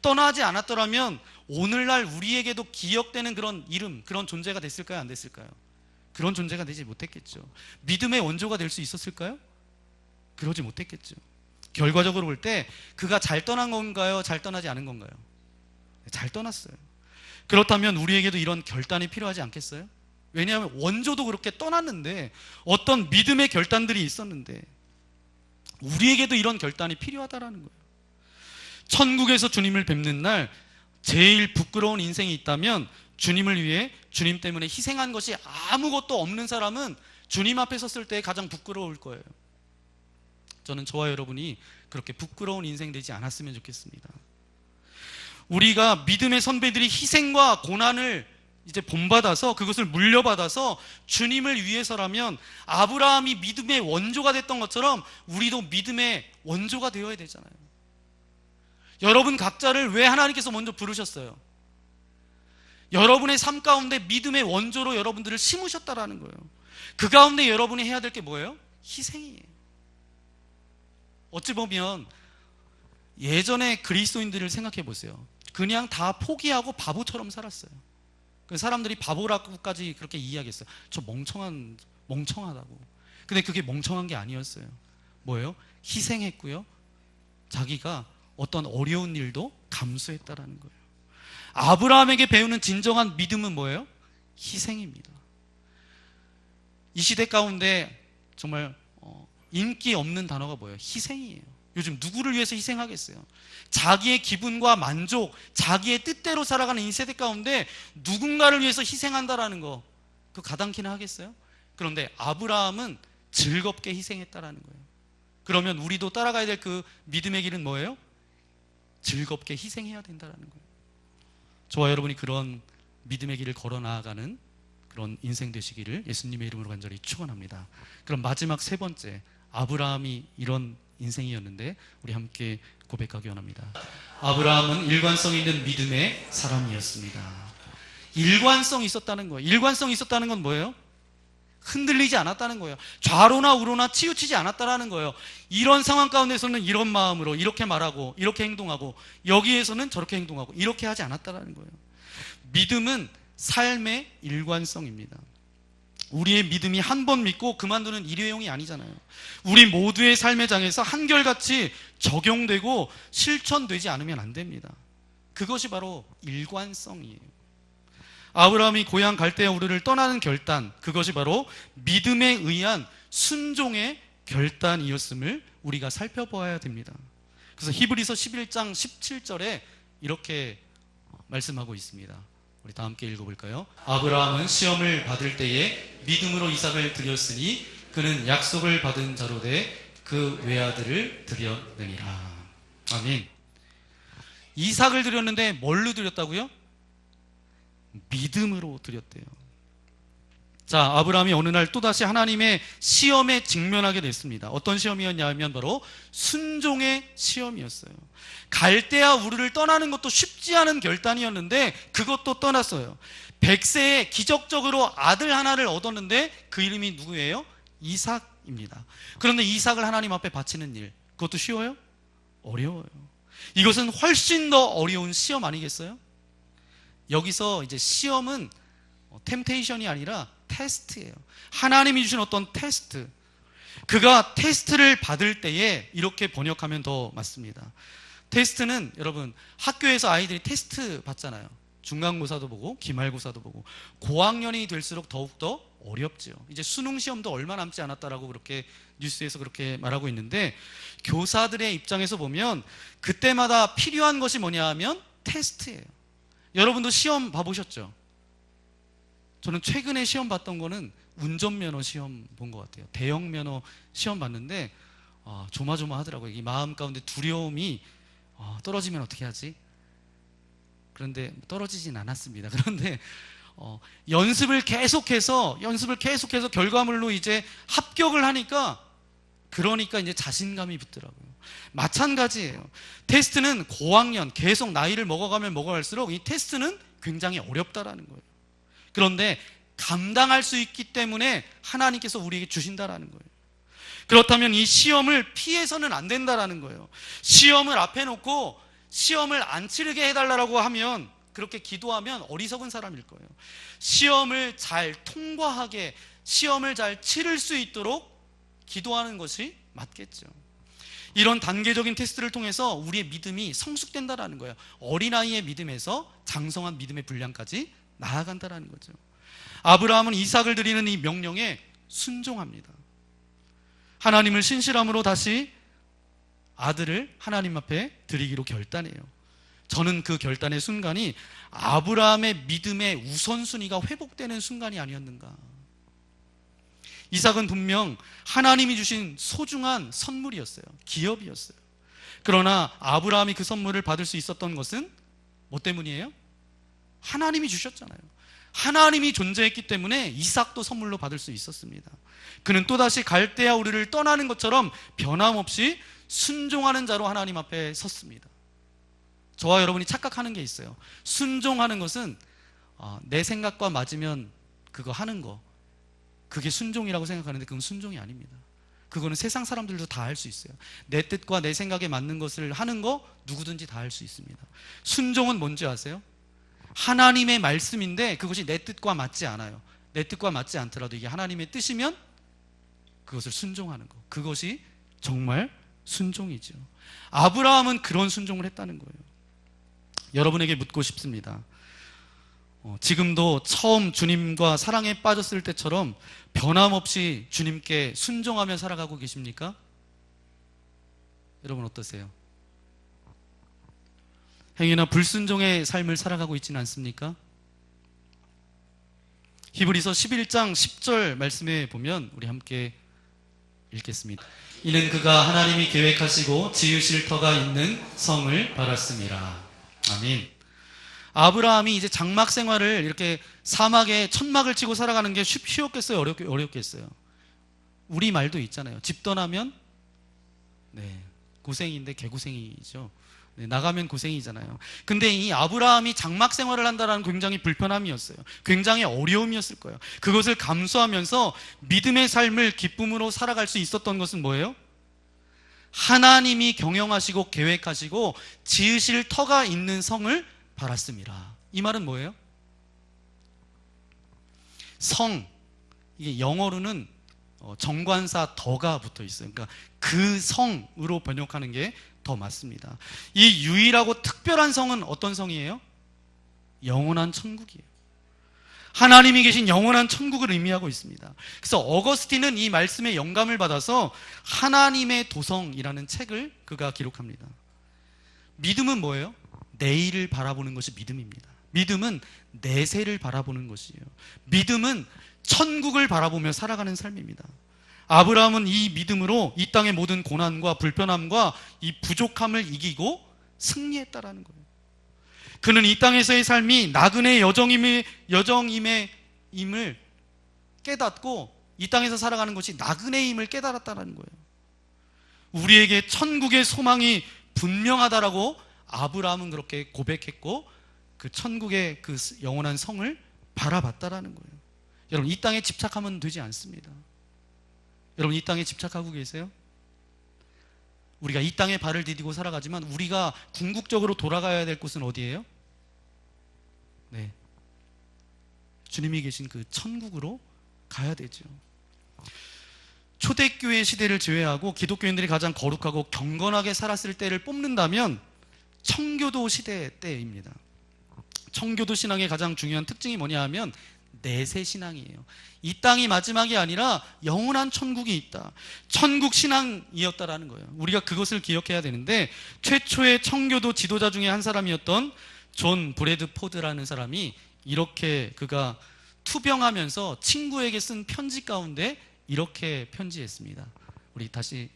떠나지 않았더라면 오늘날 우리에게도 기억되는 그런 이름, 그런 존재가 됐을까요, 안 됐을까요? 그런 존재가 되지 못했겠죠. 믿음의 원조가 될 수 있었을까요? 그러지 못했겠죠. 결과적으로 볼 때 그가 잘 떠난 건가요, 잘 떠나지 않은 건가요? 잘 떠났어요. 그렇다면 우리에게도 이런 결단이 필요하지 않겠어요? 왜냐하면 원조도 그렇게 떠났는데, 어떤 믿음의 결단들이 있었는데 우리에게도 이런 결단이 필요하다라는 거예요. 천국에서 주님을 뵙는 날 제일 부끄러운 인생이 있다면 주님을 위해 주님 때문에 희생한 것이 아무것도 없는 사람은 주님 앞에 섰을 때 가장 부끄러울 거예요. 저는 저와 여러분이 그렇게 부끄러운 인생 되지 않았으면 좋겠습니다. 우리가 믿음의 선배들이 희생과 고난을 이제 본받아서 그것을 물려받아서 주님을 위해서라면 아브라함이 믿음의 원조가 됐던 것처럼 우리도 믿음의 원조가 되어야 되잖아요. 여러분 각자를 왜 하나님께서 먼저 부르셨어요? 여러분의 삶 가운데 믿음의 원조로 여러분들을 심으셨다라는 거예요. 그 가운데 여러분이 해야 될 게 뭐예요? 희생이에요. 어찌 보면 예전의 그리스도인들을 생각해 보세요. 그냥 다 포기하고 바보처럼 살았어요. 사람들이 바보라고까지 그렇게 이야기했어요. 저 멍청하다고. 근데 그게 멍청한 게 아니었어요. 뭐예요? 희생했고요. 자기가 어떤 어려운 일도 감수했다라는 거예요. 아브라함에게 배우는 진정한 믿음은 뭐예요? 희생입니다. 이 시대 가운데 정말 인기 없는 단어가 뭐예요? 희생이에요. 요즘 누구를 위해서 희생하겠어요? 자기의 기분과 만족, 자기의 뜻대로 살아가는 이 세대 가운데 누군가를 위해서 희생한다라는 거, 그 가당키나 하겠어요? 그런데 아브라함은 즐겁게 희생했다라는 거예요. 그러면 우리도 따라가야 될 그 믿음의 길은 뭐예요? 즐겁게 희생해야 된다라는 거예요. 저와 여러분이 그런 믿음의 길을 걸어 나아가는 그런 인생 되시기를 예수님의 이름으로 간절히 축원합니다. 그럼 마지막 세 번째, 아브라함이 이런 인생이었는데 우리 함께 고백하기 원합니다. 아브라함은 일관성 있는 믿음의 사람이었습니다. 일관성이 있었다는 거예요. 일관성이 있었다는 건 뭐예요? 흔들리지 않았다는 거예요. 좌로나 우로나 치우치지 않았다는 거예요. 이런 상황 가운데서는 이런 마음으로 이렇게 말하고 이렇게 행동하고, 여기에서는 저렇게 행동하고, 이렇게 하지 않았다는 거예요. 믿음은 삶의 일관성입니다. 우리의 믿음이 한 번 믿고 그만두는 일회용이 아니잖아요. 우리 모두의 삶의 장에서 한결같이 적용되고 실천되지 않으면 안 됩니다. 그것이 바로 일관성이에요. 아브라함이 고향 갈대아 우르를 떠나는 결단, 그것이 바로 믿음에 의한 순종의 결단이었음을 우리가 살펴보아야 됩니다. 그래서 히브리서 11장 17절에 이렇게 말씀하고 있습니다. 우리 다 함께 읽어볼까요? 아브라함은 시험을 받을 때에 믿음으로 이삭을 드렸으니 그는 약속을 받은 자로 돼 그 외아들을 드렸느니라. 아멘. 이삭을 드렸는데 뭘로 드렸다고요? 믿음으로 드렸대요. 자, 아브라함이 어느 날 또다시 하나님의 시험에 직면하게 됐습니다. 어떤 시험이었냐면 바로 순종의 시험이었어요. 갈대아 우르를 떠나는 것도 쉽지 않은 결단이었는데 그것도 떠났어요. 100세에 기적적으로 아들 하나를 얻었는데 그 이름이 누구예요? 이삭입니다. 그런데 이삭을 하나님 앞에 바치는 일, 그것도 쉬워요? 어려워요. 이것은 훨씬 더 어려운 시험 아니겠어요? 여기서 이제 시험은 템테이션이 아니라 테스트예요. 하나님이 주신 어떤 테스트. 그가 테스트를 받을 때에 이렇게 번역하면 더 맞습니다. 테스트는 여러분 학교에서 아이들이 테스트 받잖아요. 중간고사도 보고 기말고사도 보고, 고학년이 될수록 더욱더 어렵죠. 이제 수능 시험도 얼마 남지 않았다라고 그렇게 뉴스에서 그렇게 말하고 있는데, 교사들의 입장에서 보면 그때마다 필요한 것이 뭐냐 하면 테스트예요. 여러분도 시험 봐보셨죠? 저는 최근에 시험 봤던 거는 운전면허 시험 본 것 같아요. 대형면허 시험 봤는데 조마조마하더라고요. 이 마음 가운데 두려움이 떨어지면 어떻게 하지? 그런데 떨어지진 않았습니다. 그런데 연습을 계속해서 결과물로 이제 합격을 하니까, 그러니까 이제 자신감이 붙더라고요. 마찬가지예요. 테스트는 고학년, 계속 나이를 먹어가면 먹어갈수록 이 테스트는 굉장히 어렵다라는 거예요. 그런데 감당할 수 있기 때문에 하나님께서 우리에게 주신다라는 거예요. 그렇다면 이 시험을 피해서는 안 된다라는 거예요. 시험을 앞에 놓고 시험을 안 치르게 해달라고 하면, 그렇게 기도하면 어리석은 사람일 거예요. 시험을 잘 통과하게, 시험을 잘 치를 수 있도록 기도하는 것이 맞겠죠. 이런 단계적인 테스트를 통해서 우리의 믿음이 성숙된다라는 거예요. 어린아이의 믿음에서 장성한 믿음의 분량까지 나아간다라는 거죠. 아브라함은 이삭을 드리는 이 명령에 순종합니다. 하나님을 신실함으로 다시 아들을 하나님 앞에 드리기로 결단해요. 저는 그 결단의 순간이 아브라함의 믿음의 우선순위가 회복되는 순간이 아니었는가. 이삭은 분명 하나님이 주신 소중한 선물이었어요. 기업이었어요. 그러나 아브라함이 그 선물을 받을 수 있었던 것은 뭐 때문이에요? 하나님이 주셨잖아요. 하나님이 존재했기 때문에 이삭도 선물로 받을 수 있었습니다. 그는 또다시 갈대아 우르를 떠나는 것처럼 변함없이 순종하는 자로 하나님 앞에 섰습니다. 저와 여러분이 착각하는 게 있어요. 순종하는 것은 내 생각과 맞으면 그거 하는 거, 그게 순종이라고 생각하는데 그건 순종이 아닙니다. 그거는 세상 사람들도 다 할 수 있어요. 내 뜻과 내 생각에 맞는 것을 하는 거 누구든지 다 할 수 있습니다. 순종은 뭔지 아세요? 하나님의 말씀인데 그것이 내 뜻과 맞지 않아요. 내 뜻과 맞지 않더라도 이게 하나님의 뜻이면 그것을 순종하는 거, 그것이 정말 순종이죠. 아브라함은 그런 순종을 했다는 거예요. 여러분에게 묻고 싶습니다. 지금도 처음 주님과 사랑에 빠졌을 때처럼 변함없이 주님께 순종하며 살아가고 계십니까? 여러분 어떠세요? 행위나 불순종의 삶을 살아가고 있지는 않습니까? 히브리서 11장 10절 말씀에 보면 우리 함께 읽겠습니다. 이는 그가 하나님이 계획하시고 지으실 터가 있는 성을 바랐습니다. 아멘. 아브라함이 이제 장막 생활을 이렇게 사막에 천막을 치고 살아가는 게 쉬웠겠어요? 어렵겠어요? 우리 말도 있잖아요. 집 떠나면 고생인데 개고생이죠. 나가면 고생이잖아요. 근데 이 아브라함이 장막 생활을 한다는 굉장히 불편함이었어요. 굉장히 어려움이었을 거예요. 그것을 감수하면서 믿음의 삶을 기쁨으로 살아갈 수 있었던 것은 뭐예요? 하나님이 경영하시고 계획하시고 지으실 터가 있는 성을 바랐습니다. 이 말은 뭐예요? 성, 이게 영어로는 정관사 더가 붙어 있어요. 그러니까 그 성으로 번역하는 게 더 맞습니다. 이 유일하고 특별한 성은 어떤 성이에요? 영원한 천국이에요. 하나님이 계신 영원한 천국을 의미하고 있습니다. 그래서 어거스틴은 이 말씀에 영감을 받아서 하나님의 도성이라는 책을 그가 기록합니다. 믿음은 뭐예요? 내일을 바라보는 것이 믿음입니다. 믿음은 내세를 바라보는 것이에요. 믿음은 천국을 바라보며 살아가는 삶입니다. 아브라함은 이 믿음으로 이 땅의 모든 고난과 불편함과 이 부족함을 이기고 승리했다라는 거예요. 그는 이 땅에서의 삶이 나그네의 여정임을 깨닫고 이 땅에서 살아가는 것이 나그네임을 깨달았다는 거예요. 우리에게 천국의 소망이 분명하다라고 아브라함은 그렇게 고백했고 그 천국의 그 영원한 성을 바라봤다라는 거예요. 여러분 이 땅에 집착하면 되지 않습니다. 여러분 이 땅에 집착하고 계세요? 우리가 이 땅에 발을 디디고 살아가지만 우리가 궁극적으로 돌아가야 될 곳은 어디예요? 주님이 계신 그 천국으로 가야 되죠. 초대교회 시대를 제외하고 기독교인들이 가장 거룩하고 경건하게 살았을 때를 뽑는다면 청교도 시대 때입니다. 청교도 신앙의 가장 중요한 특징이 뭐냐 하면 내세 신앙이에요. 이 땅이 마지막이 아니라 영원한 천국이 있다. 천국 신앙이었다라는 거예요. 우리가 그것을 기억해야 되는데 최초의 청교도 지도자 중에 한 사람이었던 존 브래드포드라는 사람이 이렇게 그가 투병하면서 친구에게 쓴 편지 가운데 이렇게 편지했습니다. 우리 다시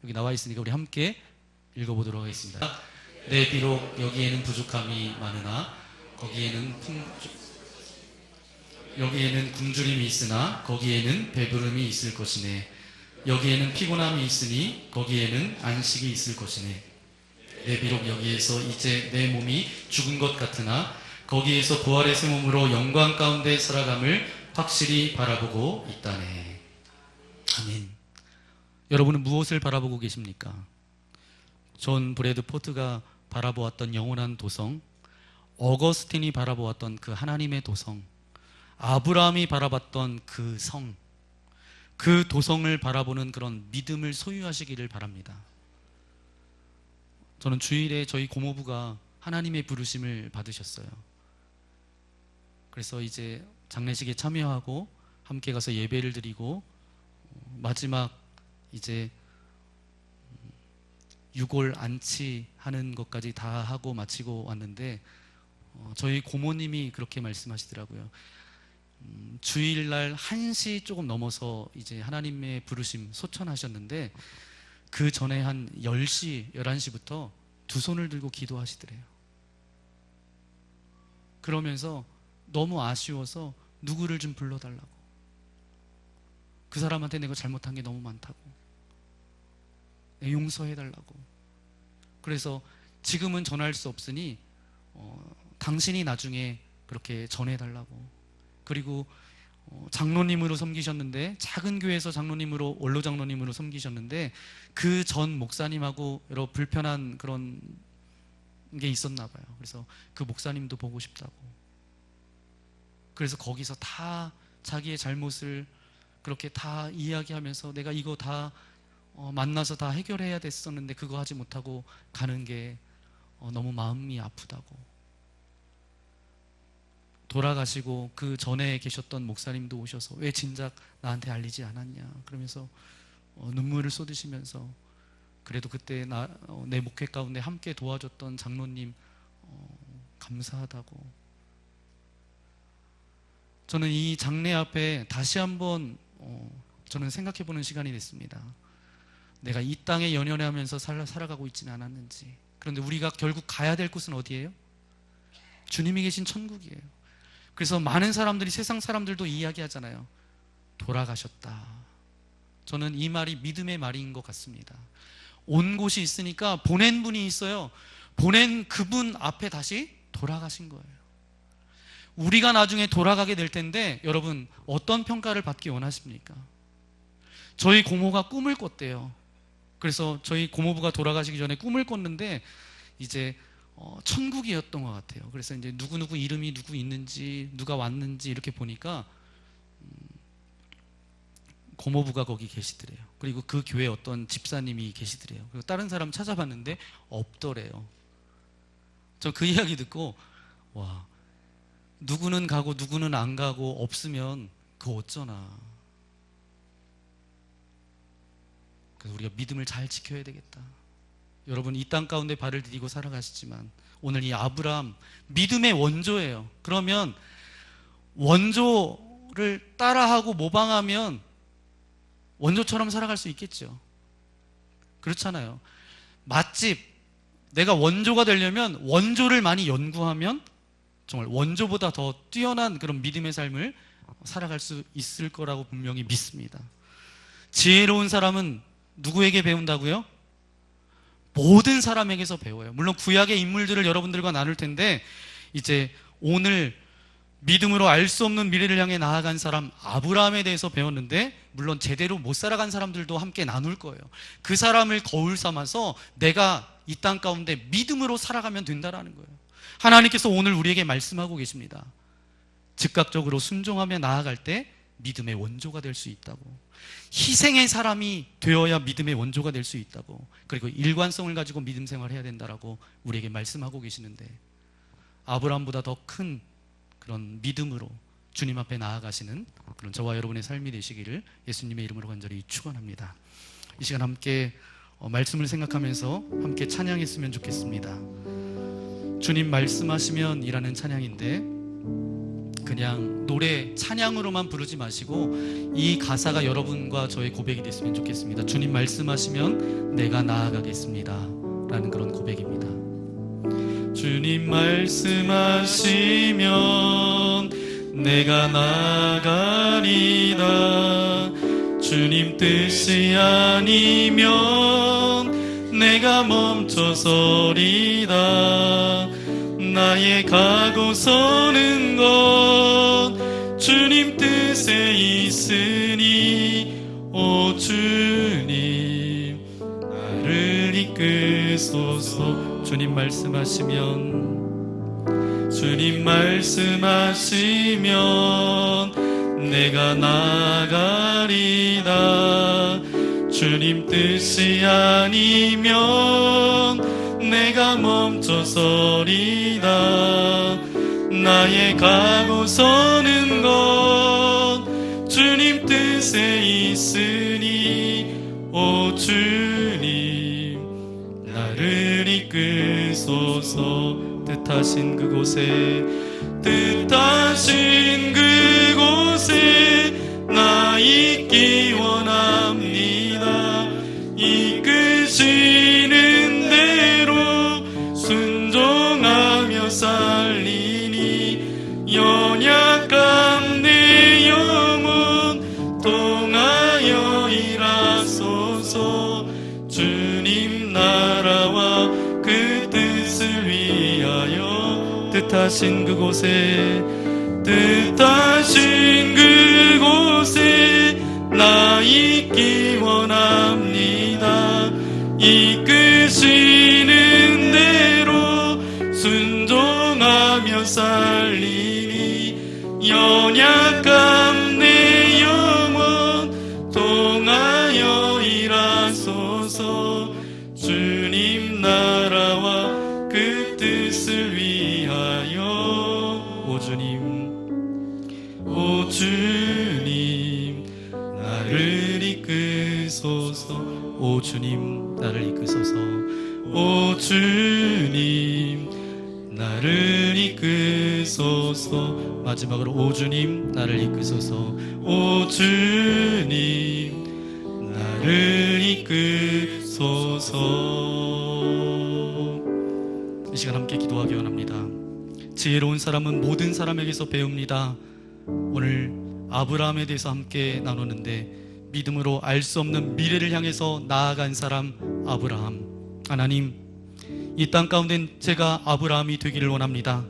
여기 나와 있으니까 우리 함께 읽어보도록 하겠습니다. 네, 비록 여기에는 부족함이 많으나 거기에는 굶주림이 있으나 거기에는 배부름이 있을 것이네. 여기에는 피곤함이 있으니 거기에는 안식이 있을 것이네. 네, 비록 여기에서 이제 내 몸이 죽은 것 같으나 거기에서 부활의 새 몸으로 영광 가운데 살아감을 확실히 바라보고 있다네. 아멘. 여러분은 무엇을 바라보고 계십니까? 존 브래드포트가 바라보았던 영원한 도성, 어거스틴이 바라보았던 그 하나님의 도성, 아브라함이 바라봤던 그 성, 그 도성을 바라보는 그런 믿음을 소유하시기를 바랍니다. 저는 주일에 저희 고모부가 하나님의 부르심을 받으셨어요. 그래서 이제 장례식에 참여하고 함께 가서 예배를 드리고 마지막 이제 유골 안치하는 것까지 다 하고 마치고 왔는데 저희 고모님이 그렇게 말씀하시더라고요. 주일날 1시 조금 넘어서 이제 하나님의 부르심 소천하셨는데 그 전에 한 10시, 11시부터 두 손을 들고 기도하시더래요. 그러면서 너무 아쉬워서 누구를 좀 불러달라고. 그 사람한테 내가 잘못한 게 너무 많다고. 용서해달라고. 그래서 지금은 전할 수 없으니 당신이 나중에 그렇게 전해달라고. 그리고 장로님으로 섬기셨는데 작은 교회에서 장로님으로 원로 장로님으로 섬기셨는데 그 전 목사님하고 여러 불편한 그런 게 있었나 봐요. 그래서 그 목사님도 보고 싶다고. 그래서 거기서 다 자기의 잘못을 그렇게 다 이야기하면서 내가 이거 다 만나서 다 해결해야 됐었는데 그거 하지 못하고 가는 게 너무 마음이 아프다고. 돌아가시고 그 전에 계셨던 목사님도 오셔서 왜 진작 나한테 알리지 않았냐 그러면서 눈물을 쏟으시면서 그래도 그때 내 목회 가운데 함께 도와줬던 장로님 감사하다고. 저는 이 장례 앞에 다시 한번 저는 생각해보는 시간이 됐습니다. 내가 이 땅에 연연하면서 살아가고 있지는 않았는지. 그런데 우리가 결국 가야 될 곳은 어디예요? 주님이 계신 천국이에요. 그래서 많은 사람들이, 세상 사람들도 이야기하잖아요. 돌아가셨다. 저는 이 말이 믿음의 말인 것 같습니다. 온 곳이 있으니까 보낸 분이 있어요. 보낸 그분 앞에 다시 돌아가신 거예요. 우리가 나중에 돌아가게 될 텐데 여러분 어떤 평가를 받기 원하십니까? 저희 고모가 꿈을 꿨대요. 그래서 저희 고모부가 돌아가시기 전에 꿈을 꿨는데 이제 천국이었던 것 같아요. 그래서 이제 누구누구 이름이 누구 있는지 누가 왔는지 이렇게 보니까 고모부가 거기 계시더래요. 그리고 그 교회에 어떤 집사님이 계시더래요. 그리고 다른 사람 찾아봤는데 없더래요. 저 그 이야기 듣고 와, 누구는 가고 누구는 안 가고 없으면 그거 어쩌나. 그래서 우리가 믿음을 잘 지켜야 되겠다. 여러분 이 땅 가운데 발을 디디고 살아가시지만 오늘 이 아브라함 믿음의 원조예요. 그러면 원조를 따라하고 모방하면 원조처럼 살아갈 수 있겠죠. 그렇잖아요. 맛집, 내가 원조가 되려면 원조를 많이 연구하면 정말 원조보다 더 뛰어난 그런 믿음의 삶을 살아갈 수 있을 거라고 분명히 믿습니다. 지혜로운 사람은 누구에게 배운다고요? 모든 사람에게서 배워요. 물론 구약의 인물들을 여러분들과 나눌 텐데 이제 오늘 믿음으로 알 수 없는 미래를 향해 나아간 사람 아브라함에 대해서 배웠는데 물론 제대로 못 살아간 사람들도 함께 나눌 거예요. 그 사람을 거울 삼아서 내가 이 땅 가운데 믿음으로 살아가면 된다라는 거예요. 하나님께서 오늘 우리에게 말씀하고 계십니다. 즉각적으로 순종하며 나아갈 때 믿음의 원조가 될 수 있다고. 희생의 사람이 되어야 믿음의 원조가 될 수 있다고. 그리고 일관성을 가지고 믿음 생활을 해야 된다라고 우리에게 말씀하고 계시는데 아브라함보다 더 큰 그런 믿음으로 주님 앞에 나아가시는 그런 저와 여러분의 삶이 되시기를 예수님의 이름으로 간절히 축원합니다. 이 시간 함께 말씀을 생각하면서 함께 찬양했으면 좋겠습니다. 주님 말씀하시면 이라는 찬양인데 그냥 노래 찬양으로만 부르지 마시고 이 가사가 여러분과 저의 고백이 됐으면 좋겠습니다. 주님 말씀하시면 내가 나아가겠습니다 라는 그런 고백입니다. 주님 말씀하시면 내가 나아가리다. 주님 뜻이 아니면 내가 멈춰서리다. 나의 가고 서는 것 주님 뜻에 있으니 오 주님 나를 이끄소서. 주님 말씀하시면 내가 나아가리다. 주님 뜻이 아니면 내가 멈춰서리다. 나의 가고 서는 것 주님 뜻에 있으니 오 주님 나를 이끄소서. 뜻하신 그곳에 나 있기 원합니다. 이끄시는 대로 순종하며 살리니 연약한 내 영혼 통하여 일하소서. 주님 나라와 그 뜻을 위하여 뜻하신 그곳에 나 있기 원합니다. 이끄시는 대로 순종하며 살리니 연약한 내 영혼 통하여 일하소서. 주님 나라와 그 뜻을 위하여 오 주님 이끄소서. 오 주님 나를 이끄소서. 오 주님 나를 이끄소서. 마지막으로 오 주님 나를 이끄소서. 오 주님 나를 이끄소서. 이 시간 함께 기도하기 원합니다. 지혜로운 사람은 모든 사람에게서 배웁니다. 오늘 아브라함에 대해서 함께 나누는데, 믿음으로 알 수 없는 미래를 향해서 나아간 사람 아브라함. 하나님, 이 땅 가운데 제가 아브라함이 되기를 원합니다.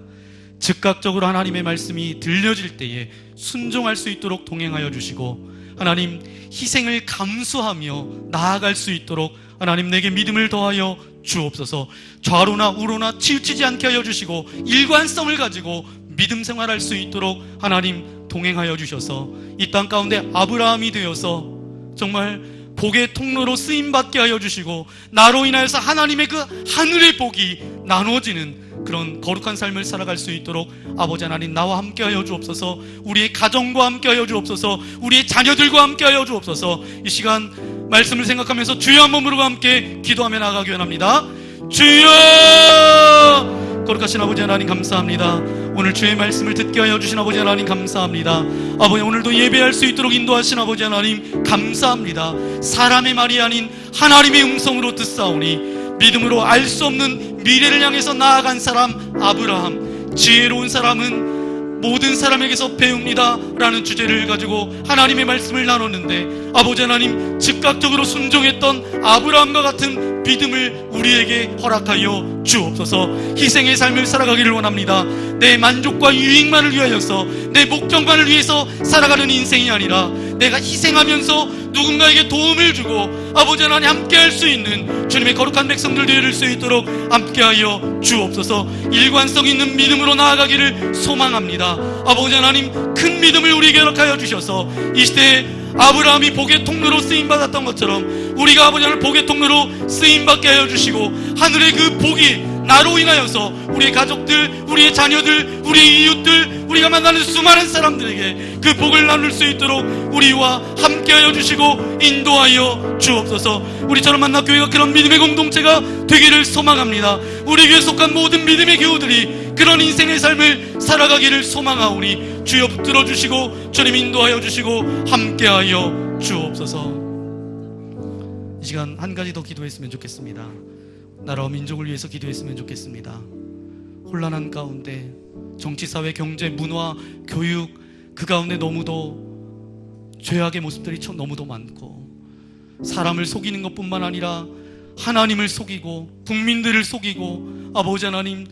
즉각적으로 하나님의 말씀이 들려질 때에 순종할 수 있도록 동행하여 주시고, 하나님, 희생을 감수하며 나아갈 수 있도록 하나님 내게 믿음을 더하여 주옵소서. 좌로나 우로나 치우치지 않게 하여 주시고, 일관성을 가지고 믿음 생활할 수 있도록 하나님 동행하여 주셔서 이 땅 가운데 아브라함이 되어서 정말 복의 통로로 쓰임받게 하여 주시고, 나로 인하여서 하나님의 그 하늘의 복이 나누어지는 그런 거룩한 삶을 살아갈 수 있도록 아버지 하나님 나와 함께 하여 주옵소서. 우리의 가정과 함께 하여 주옵소서. 우리의 자녀들과 함께 하여 주옵소서. 이 시간 말씀을 생각하면서 주여 한 몸으로 함께 기도하며 나아가기 원합니다. 주여! 거룩하신 아버지 하나님 감사합니다. 오늘 주의 말씀을 듣게 하여 주신 아버지 하나님 감사합니다. 아버지, 오늘도 예배할 수 있도록 인도하신 아버지 하나님 감사합니다. 사람의 말이 아닌 하나님의 음성으로 듣사오니 믿음으로 알 수 없는 미래를 향해서 나아간 사람 아브라함, 지혜로운 사람은 모든 사람에게서 배웁니다 라는 주제를 가지고 하나님의 말씀을 나눴는데, 아버지 하나님 즉각적으로 순종했던 아브라함과 같은 믿음을 우리에게 허락하여 주옵소서. 희생의 삶을 살아가기를 원합니다. 내 만족과 유익만을 위하여서, 내 목적만을 위해서 살아가는 인생이 아니라 내가 희생하면서 누군가에게 도움을 주고 아버지 하나님 함께할 수 있는 주님의 거룩한 백성들 되어줄 수 있도록 함께하여 주옵소서. 일관성 있는 믿음으로 나아가기를 소망합니다. 아버지 하나님, 큰 믿음을 우리에게 허락하여 주셔서 이 시대에 아브라함이 복의 통로로 쓰임받았던 것처럼 우리가 아버지 하나님 복의 통로로 쓰임받게 하여 주시고, 하늘의 그 복이 나로 인하여서 우리의 가족들, 우리의 자녀들, 우리의 이웃들, 우리가 만나는 수많은 사람들에게 그 복을 나눌 수 있도록 우리와 함께하여 주시고 인도하여 주옵소서. 우리처럼 만나교회가 그런 믿음의 공동체가 되기를 소망합니다. 우리 교회에 속한 모든 믿음의 교우들이 그런 인생의 삶을 살아가기를 소망하오니 주여 붙들어 주시고 주님 인도하여 주시고 함께하여 주옵소서. 이 시간 한 가지 더 기도했으면 좋겠습니다. 나라와 민족을 위해서 기도했으면 좋겠습니다. 혼란한 가운데 정치, 사회, 경제, 문화, 교육, 그 가운데 너무도 죄악의 모습들이 너무도 많고, 사람을 속이는 것뿐만 아니라 하나님을 속이고 국민들을 속이고 아버지 하나님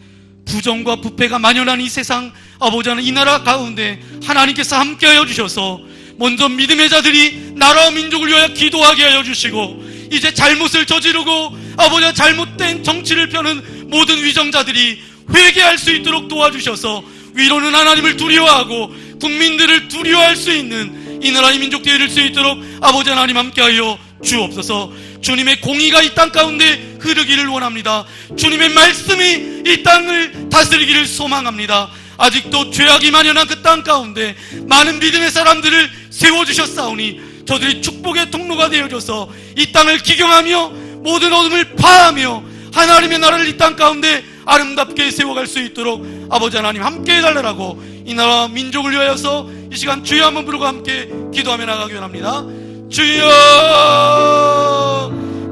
부정과 부패가 만연한 이 세상, 아버지 하나님 이 나라 가운데 하나님께서 함께하여 주셔서 먼저 믿음의 자들이 나라와 민족을 위하여 기도하게 하여 주시고, 이제 잘못을 저지르고 아버지와 잘못된 정치를 펴는 모든 위정자들이 회개할 수 있도록 도와주셔서 위로는 하나님을 두려워하고 국민들을 두려워할 수 있는 이 나라의 민족 되어줄 수 있도록 아버지 하나님 함께하여 주옵소서. 주님의 공의가 이 땅 가운데 흐르기를 원합니다. 주님의 말씀이 이 땅을 다스리기를 소망합니다. 아직도 죄악이 만연한 그 땅 가운데 많은 믿음의 사람들을 세워주셨사오니 저들이 축복의 통로가 되어줘서 이 땅을 기경하며 모든 어둠을 파하며 하나님의 나라를 이 땅 가운데 아름답게 세워갈 수 있도록 아버지 하나님 함께 해달라고 이 나라 민족을 위하여서 이 시간 주여 한번 부르고 함께 기도하며 나가기 원합니다. 주여!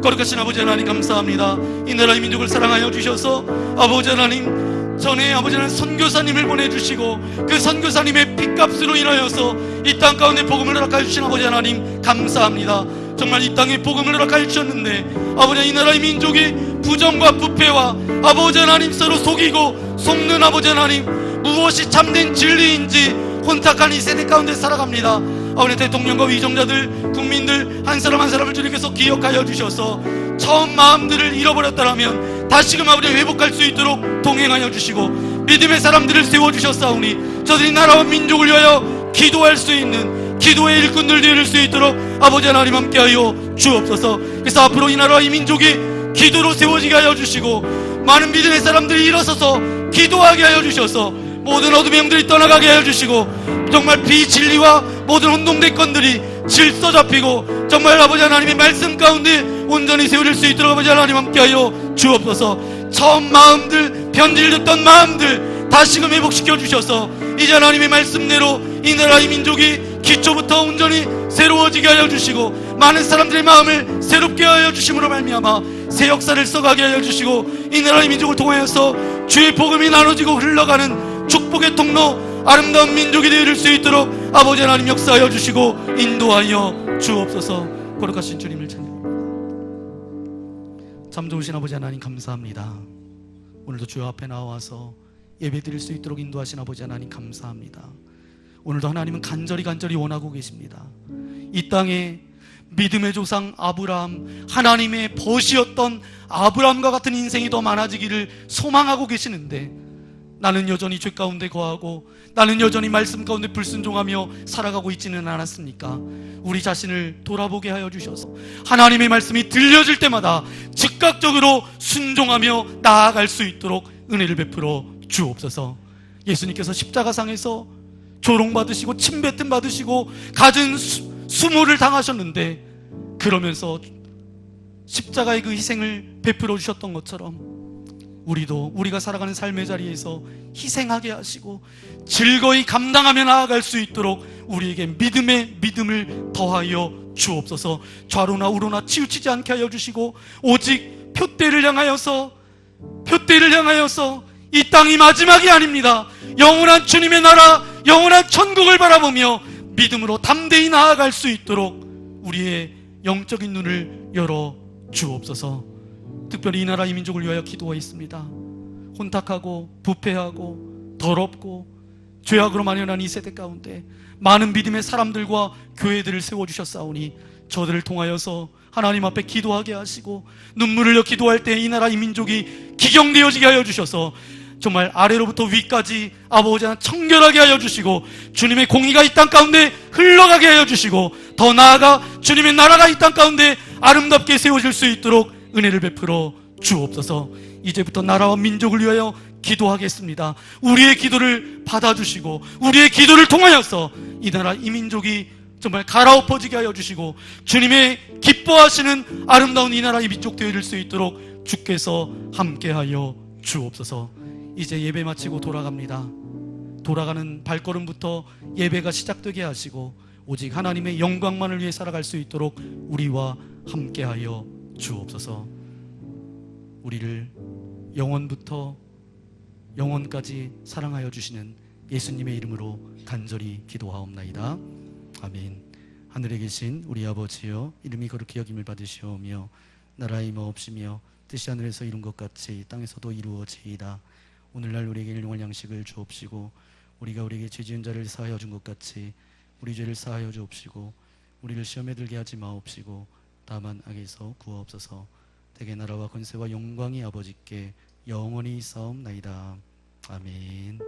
거룩하신 아버지 하나님 감사합니다. 이 나라의 민족을 사랑하여 주셔서 아버지 하나님 전에 아버지 하나님 선교사님을 보내주시고 그 선교사님의 핏값으로 인하여서 이 땅 가운데 복음을 허락하여 주신 아버지 하나님 감사합니다. 정말 이 땅에 복음을 허락하여 주셨는데 아버지 이 나라의 민족이 부정과 부패와 아버지 하나님 서로 속이고 속는 아버지 하나님 무엇이 참된 진리인지 혼탁한 이 세대 가운데 살아갑니다. 아버지 대통령과 위정자들 국민들 한 사람 한 사람을 주님께서 기억하여 주셔서 처음 마음들을 잃어버렸다면 다시금 아버지 회복할 수 있도록 동행하여 주시고 믿음의 사람들을 세워주셨사오니 저들이 나라와 민족을 위하여 기도할 수 있는 기도의 일꾼들 되어줄 수 있도록 아버지 하나님 함께하여 주옵소서. 그래서 앞으로 이 나라와 이 민족이 기도로 세워지게 하여 주시고 많은 믿음의 사람들이 일어서서 기도하게 하여 주셔서 모든 어둠의 영들이 떠나가게 하여 주시고 정말 비진리와 모든 혼동대권들이 질서 잡히고 정말 아버지 하나님의 말씀 가운데 온전히 세워질 수 있도록 아버지 하나님 함께하여 주옵소서. 처음 마음들, 변질됐던 마음들 다시금 회복시켜 주셔서 이제 하나님의 말씀대로 이 나라 이 민족이 기초부터 온전히 새로워지게 하여 주시고 많은 사람들의 마음을 새롭게 하여 주심으로 말미암아 새 역사를 써가게 하여 주시고 이 나라 이 민족을 통하여서 주의 복음이 나눠지고 흘러가는 축복의 통로, 아름다운 민족이 되어줄 수 있도록 아버지 하나님 역사하여 주시고 인도하여 주옵소서. 거룩하신 주님을 찬양합니다. 참 좋으신 아버지 하나님 감사합니다. 오늘도 주여 앞에 나와서 예배 드릴 수 있도록 인도하신 아버지 하나님 감사합니다. 오늘도 하나님은 간절히 원하고 계십니다. 이 땅에 믿음의 조상 아브라함, 하나님의 벗이었던 아브라함과 같은 인생이 더 많아지기를 소망하고 계시는데 나는 여전히 죄 가운데 거하고 나는 여전히 말씀 가운데 불순종하며 살아가고 있지는 않았습니까? 우리 자신을 돌아보게 하여 주셔서 하나님의 말씀이 들려질 때마다 즉각적으로 순종하며 나아갈 수 있도록 은혜를 베풀어 주옵소서. 예수님께서 십자가상에서 조롱받으시고 침뱉음 받으시고 갖은 수모를 당하셨는데 그러면서 십자가의 그 희생을 베풀어 주셨던 것처럼 우리도 우리가 살아가는 삶의 자리에서 희생하게 하시고 즐거이 감당하며 나아갈 수 있도록 우리에게 믿음의 믿음을 더하여 주옵소서. 좌로나 우로나 치우치지 않게 하여 주시고 오직 표대를 향하여서 이 땅이 마지막이 아닙니다. 영원한 주님의 나라, 영원한 천국을 바라보며 믿음으로 담대히 나아갈 수 있도록 우리의 영적인 눈을 열어 주옵소서. 특별히 이 나라 이 민족을 위하여 기도하였습니다. 혼탁하고 부패하고 더럽고 죄악으로 만연한 이 세대 가운데 많은 믿음의 사람들과 교회들을 세워주셨사오니 저들을 통하여서 하나님 앞에 기도하게 하시고 눈물을 흘려 기도할 때 이 나라 이 민족이 기경되어지게 하여 주셔서 정말 아래로부터 위까지 아버지 하나님 청결하게 하여 주시고 주님의 공의가 이 땅 가운데 흘러가게 하여 주시고 더 나아가 주님의 나라가 이 땅 가운데 아름답게 세워질 수 있도록 은혜를 베풀어 주옵소서. 이제부터 나라와 민족을 위하여 기도하겠습니다. 우리의 기도를 받아주시고 우리의 기도를 통하여서 이 나라 이 민족이 정말 갈아엎어지게 하여 주시고 주님의 기뻐하시는 아름다운 이 나라 이 민족 되어질 수 있도록 주께서 함께하여 주옵소서. 이제 예배 마치고 돌아갑니다. 돌아가는 발걸음부터 예배가 시작되게 하시고 오직 하나님의 영광만을 위해 살아갈 수 있도록 우리와 함께하여 주옵소서. 우리를 영원부터 영원까지 사랑하여 주시는 예수님의 이름으로 간절히 기도하옵나이다. 아멘. 하늘에 계신 우리 아버지여, 이름이 거룩히 여김을 받으시오며 나라의 임하옵시며 뜻이 하늘에서 이룬 것 같이 땅에서도 이루어지이다. 오늘날 우리에게 일용할 양식을 주옵시고 우리가 우리에게 죄 지은 자를 사하여 준 것 같이 우리 죄를 사하여 주옵시고 우리를 시험에 들게 하지 마옵시고 다만 악에서 구하옵소서. 대개 나라와 권세와 영광이 아버지께 영원히 있사옵나이다. 아멘.